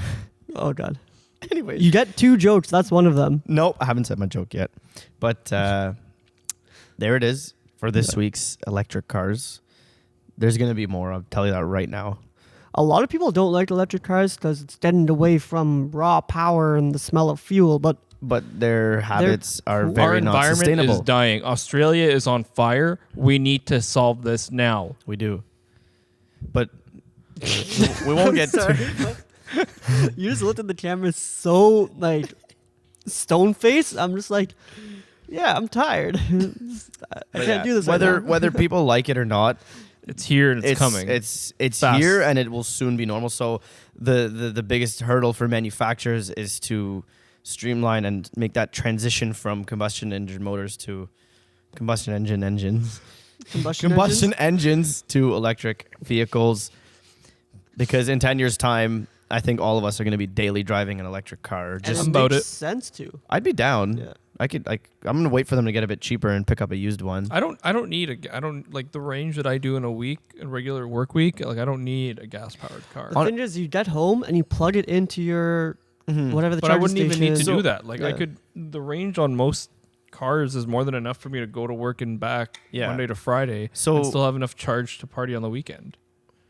Oh god. Anyways. You get 2 jokes. That's one of them. Nope, I haven't said my joke yet. But there it is for this week's electric cars. There's going to be more. I'll tell you that right now. A lot of people don't like electric cars because it's getting away from raw power and the smell of fuel. But But their habits are cool. Our very not environment sustainable. is dying. Australia is on fire. We need to solve this now. We do. But we won't get Sorry, to you just looked at the camera so like stone faced. I'm just like, yeah, I'm tired. I can't do this. Whether right now. whether people like it or not, It's here and it's coming. It's Fast. here and it will soon be normal. So the biggest hurdle for manufacturers is to streamline and make that transition from combustion engine motors to combustion engines combustion engines to electric vehicles, because in 10 years' time, I think all of us are going to be daily driving an electric car. And Just it about makes it. sense to. I'd be down. Yeah. I'm gonna wait for them to get a bit cheaper and pick up a used one. I don't need I don't like the range that I do in a week, a regular work week. Like I don't need a gas powered car. The thing is, you get home and you plug it into your whatever the But I charging wouldn't even need to station do is. that. Like I Yeah. could. The range on most cars is more than enough for me to go to work and back Yeah. Monday to Friday, So- and still have enough charge to party on the weekend.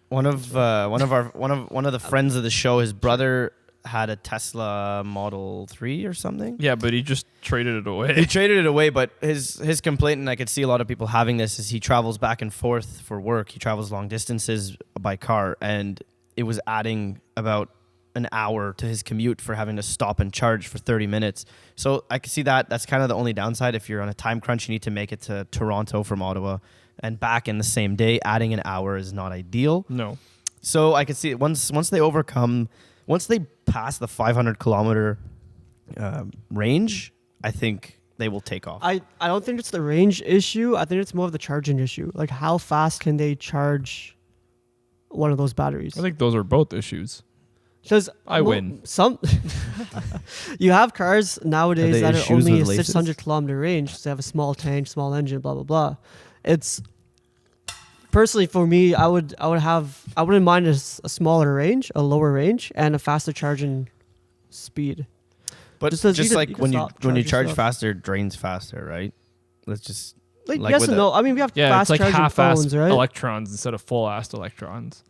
One of the friends of the show, his brother had a Tesla Model 3 or something. Yeah, but he just traded it He away. traded it away, but his complaint, and I could see a lot of people having this, is he travels back and forth for work. He travels long distances by car, and it was adding about an hour to his commute for having to stop and charge for 30 minutes. So I can see that. That's kind of the only downside. If you're on a time crunch, you need to make it to Toronto from Ottawa and back in the same day. Adding an hour is not ideal. No. So I could see it once they pass the 500 kilometer range, I think they will take off. I don't think it's the range issue. I think it's more of the charging issue. Like how fast can they charge one of those batteries? I think those are both issues. Because I win. Some you have cars nowadays they that are issues only a with laces? 600 kilometer range. So they have a small tank, small engine, blah blah blah. It's personally for me, I wouldn't mind a smaller range, a lower range, and a faster charging speed. But Just as you just could- like you could when you stop, when you charge charge yourself. faster, it drains faster, right? Let's just Like, Like yes with and no. I mean, we have Yeah, fast it's like charging half-assed phones, right? electrons instead of full-assed electrons.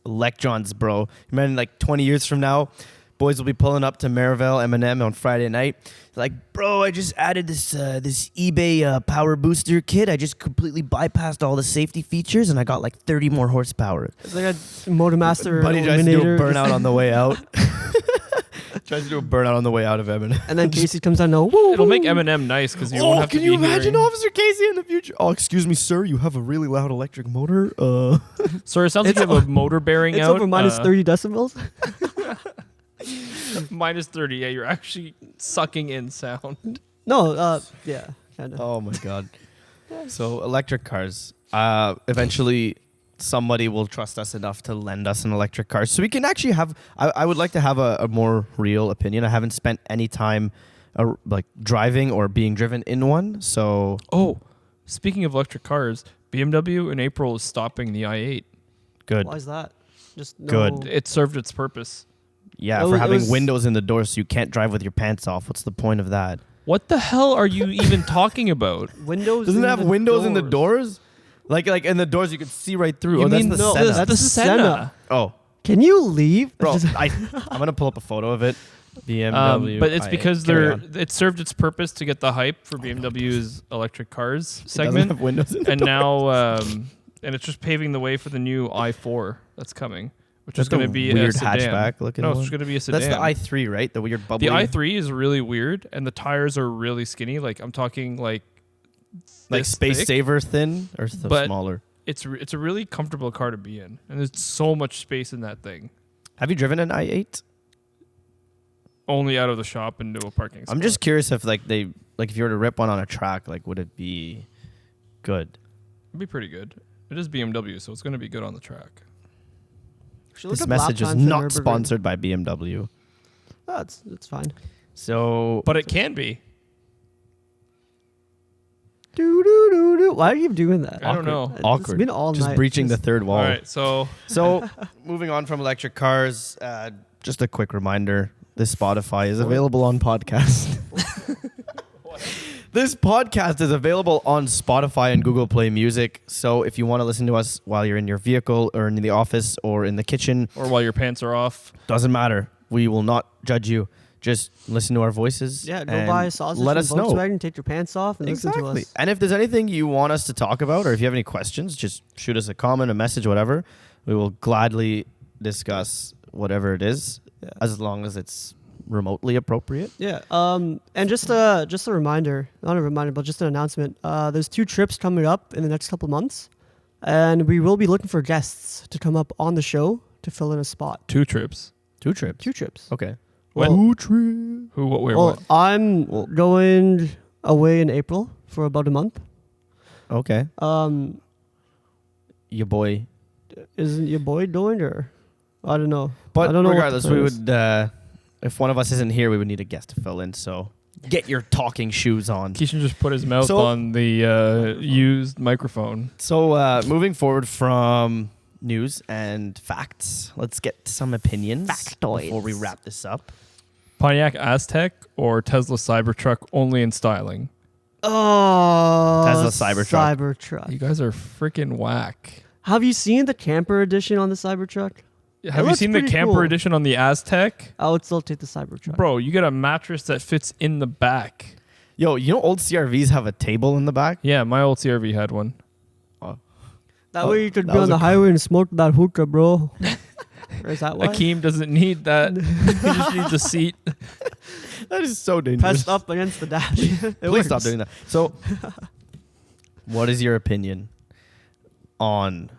electrons, bro. Imagine like 20 years from now, boys will be pulling up to Maryville M&M on Friday night. Like, bro, I just added this eBay power booster kit. I just completely bypassed all the safety features, and I got like 30 more horsepower. It's like a Motormaster Buddy tries to do a Eliminator. burnout on the way out. Tries to do a burnout on the way out of M&M. And then Casey comes out, no, woo, It'll make woo. Eminem nice because you won't have to can you be imagine hearing- Officer Casey in the future? Oh, excuse me, sir. You have a really loud electric motor. So it sounds like It's you have a motor bearing It's out. over minus 30 decibels. Minus 30. Yeah, you're actually sucking in sound. No, yeah, kind of. Oh my god. So electric cars. Eventually somebody will trust us enough to lend us an electric car. So we can actually have I would like to have a more real opinion. I haven't spent any time like driving or being driven in one. So Oh, speaking of electric cars, BMW in April is stopping the i8. good. Why is that? Just no. Good. It served its purpose. Yeah, It for was- having it was- windows in the door so you can't drive with your pants off. What's the point of that? What the hell are you even talking about? Windows. Doesn't in it have the windows in the doors? doors? Like in the doors you can see right through. You oh, mean that's the no, Senna. that's the the Senna. Senna. Oh, Can you leave? bro, Just- I'm gonna pull up a photo of it. BMW. But it's i8. because Carry on. it served its purpose to get the hype for BMW's electric cars It doesn't segment, have windows in the and door. now and it's just paving the way for the new i4 that's coming, which That's is going the to be weird a sedan. hatchback looking No, it's one. just going to be a sedan. That's the i3, right? The weird bubbly. The i3 is really weird, and the tires are really skinny. Like I'm talking like this Space thick. Saver thin or But- smaller. It's a really comfortable car to be in, and there's so much space in that thing. Have you driven an i8? Only out of the shop into a parking spot. I'm just curious if if you were to rip one on a track, would it be good? It'd be pretty good. It is BMW, so it's going to be good on the track. Should look This up lap message is times for not Nürburgring. sponsored by BMW. Oh, it's fine. So But it can be. Do do do do. Why are you doing that? I don't know. It's Awkward. been all just night. breaching the third wall. All right, so So, moving on from electric cars, just a quick reminder: this Spotify is available on podcast. This podcast is available on Spotify and Google Play Music. So, if you want to listen to us while you're in your vehicle or in the office or in the kitchen, or while your pants are off. doesn't matter. We will not judge you. Just listen to our voices. Yeah, go and buy a sausage let from us know. Volkswagen, take your pants off, and listen to Exactly. us. And if there's anything you want us to talk about, or if you have any questions, just shoot us a comment, a message, whatever. We will gladly discuss whatever it is, as long as it's remotely appropriate. Yeah. And just a reminder, not a reminder, but just an announcement. There's 2 trips coming up in the next couple months, and we will be looking for guests to come up on the show to fill in a spot. 2 trips. 2 trips. 2 trips. Okay. When? Well- 2 trips. Who? What? Where? Well, What? I'm going away in April for about a month. Okay. Your boy. Isn't your boy doing or I don't know. But I don't know what the regardless, plan we is. would, if one of us isn't here, we would need a guest to fill in. So get your talking shoes on. Keishan just put his mouth So- on the used microphone. So moving forward from news and facts, let's get some opinions Factoids. before we wrap this up. Pontiac Aztec or Tesla Cybertruck only in styling? Oh, Tesla Cybertruck. Cybertruck. You guys are freaking whack. Have you seen the camper edition on the Cybertruck? Have you looks seen the pretty camper cool. edition on the Aztec? I would still take the Cybertruck. Bro, you get a mattress that fits in the back. Yo, you know old CRVs have a table in the back? Yeah, my old CRV had one. That way you could that be was on the a- highway and smoke that hookah, bro. Or is that why? Akeem doesn't need that. he just needs a seat. That is so dangerous. Pressed up against the dash. Please stop doing that. So, what is your opinion on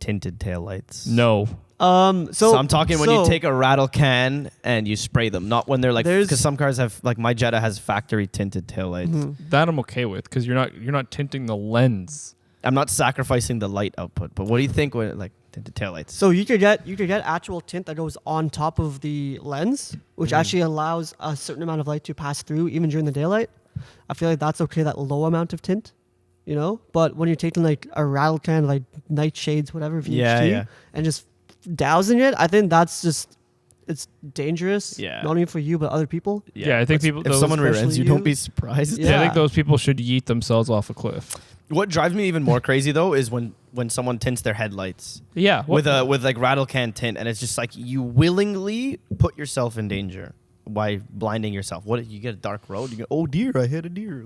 tinted taillights? No. So I'm talking when you so- take a rattle can and you spray them, not when they're like, There's- because some cars have, like my Jetta has factory tinted taillights. Mhm. That I'm okay with because you're not tinting the lens. I'm not sacrificing the light output, but what do you think when like tinted taillights? So you could get actual tint that goes on top of the lens, which actually allows a certain amount of light to pass through even during the daylight. I feel like that's okay, that low amount of tint, you know. But when you're taking like a rattle can, like night shades, whatever, VHT, Yeah. and just dousing it, I think that's just it's dangerous. Yeah. Not only for you but other people. Yeah, I think people. If someone rear ends especially you, don't you. be surprised. Yeah, I think Yeah. those people should yeet themselves off a cliff. What drives me even more crazy though is when someone tints their headlights Yeah. with like rattle can tint, and it's just like you willingly put yourself in danger by blinding yourself. What you get a dark road? You go, oh dear, I hit a deer.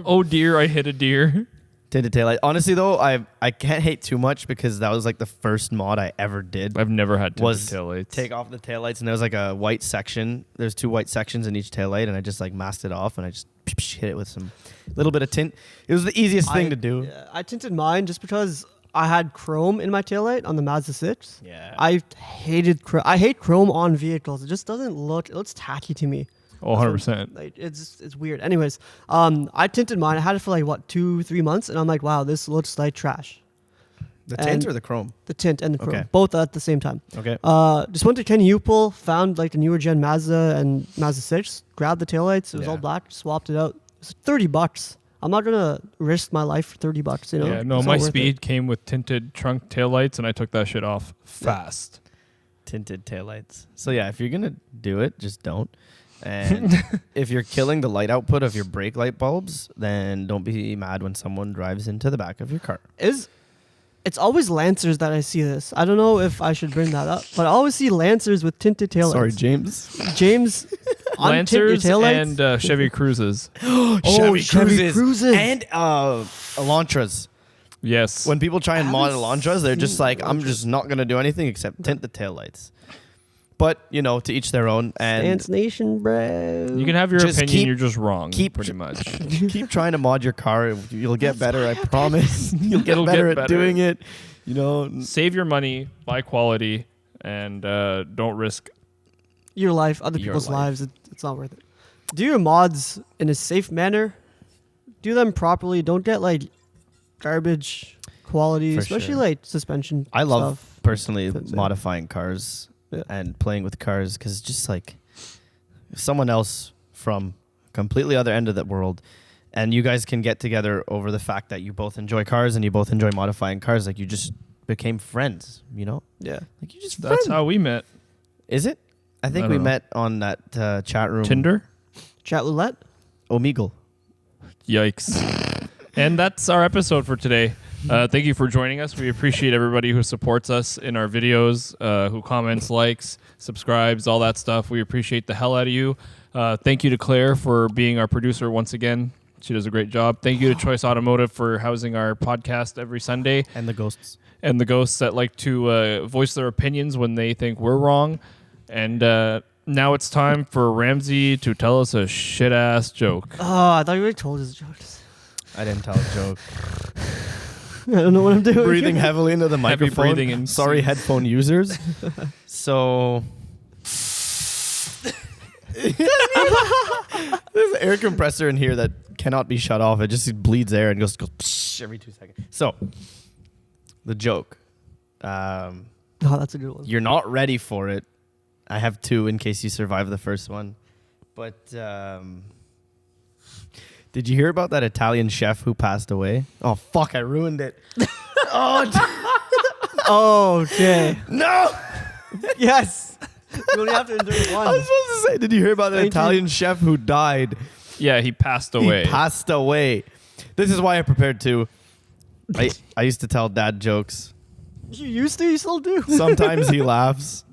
Oh dear, I hit a deer. Tinted taillight. Honestly though, I can't hate too much because that was like the first mod I ever did. I've never had tinted Was taillights. take off the taillights, and there was like a white section. There's 2 white sections in each taillight, and I just like masked it off, and I just hit it with some little bit of tint. It was the easiest thing to do. Yeah, I tinted mine just because I had chrome in my taillight on the Mazda 6. Yeah. I hated chrome. I hate chrome on vehicles. It just doesn't look. It looks tacky to me. Oh, 100%. Like it's weird. Anyways, I tinted mine. I had it for like what 2-3 months, and I'm like, wow, this looks like trash. The and- tint or the chrome? The tint and the chrome, Okay. both at the same time. Okay. Just went to Kenny Upel, found like the newer gen Mazda and Mazda 6, grabbed the taillights. It was all Yeah. black, swapped it out. It was $30. I'm not gonna risk my life for $30. You know. Yeah, no, It's my not worth Speed it. came with tinted trunk taillights, and I took that shit off fast. Tinted taillights. So yeah, if you're gonna do it, just don't. And if you're killing the light output of your brake light bulbs, then don't be mad when someone drives into the back of your car. It's always Lancers that I see this. I don't know if I should bring that up, but I always see Lancers with tinted taillights. Sorry, James. James, untint your Lancers taillights? and Chevy Cruises. Chevy Cruises. and Elantras. Yes. When people try and mod haven't Elantras, they're just seen like, I'm just not gonna do anything except tint the taillights. But you know, to each their own. And Stance Nation, bro. You can have your Just opinion, keep- you're just wrong, keep pretty tr- much. keep trying to mod your car. You'll get better. I promise. You'll get It'll better get at better. doing it. You know. Save your money, buy quality, and don't risk. Your life, other Your people's life. lives, it's not worth it. Do your mods in a safe manner. Do them properly. Don't get like garbage quality, For especially sure. like suspension. I love stuff. personally That's it. modifying cars Yeah. and playing with cars because it's just like someone else from completely other end of the world, and you guys can get together over the fact that you both enjoy cars and you both enjoy modifying cars. Like you just became friends, you know? Yeah. Like you just That's friends. how we met. Is it? I think I we don't know. met on that chat room. Tinder? Chat roulette. Omegle. Yikes. And that's our episode for today. Thank you for joining us. We appreciate everybody who supports us in our videos, who comments, likes, subscribes, all that stuff. We appreciate the hell out of you. Thank you to Claire for being our producer once again. She does a great job. Thank you to Choice Automotive for housing our podcast every Sunday, And the ghosts. and the ghosts that like to voice their opinions when they think we're wrong. And now it's time for Ramsey to tell us a shit-ass joke. Oh, I thought you already told us jokes. I didn't tell a joke. I don't know what I'm doing. Breathing heavily into the Heavy microphone. breathing and Sorry, sneeze. headphone users. So there's an air compressor in here that cannot be shut off. It just bleeds air and goes. every 2 seconds. So, the joke. Oh, that's a good one. You're not ready for it. I have two in case you survive the first one. But did you hear about that Italian chef who passed away? Oh, fuck, I ruined it. Okay. No! Yes. You only have to endure I one. was supposed to say, did you hear about the Thank you. Italian chef who died? Yeah, he passed away. He passed away. This is why I prepared two. I used to tell dad jokes. You used to, you still do. Sometimes he laughs.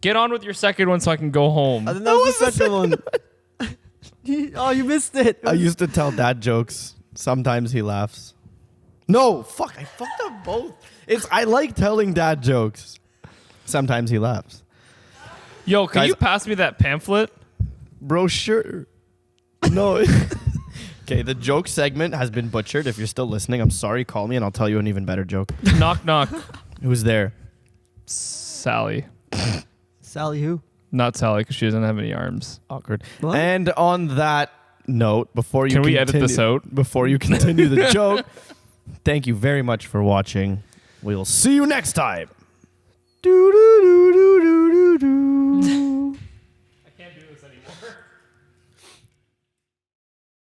Get on with your second one so I can go home. And then that was the second one. Oh, you missed it. I used to tell dad jokes. Sometimes he laughs. No, fuck, I fucked up both. I like telling dad jokes. Sometimes he laughs. Yo, can Guys- you pass me that pamphlet? Brochure. No. Okay, the joke segment has been butchered. If you're still listening, I'm sorry. Call me and I'll tell you an even better joke. Knock, knock. Who's there? Sally. Sally who? Not Sally, because she doesn't have any arms. Awkward. What? And on that note, before you Can we edit this continue- out? Before you continue the joke, thank you very much for watching. We'll see you next time. Doo-doo.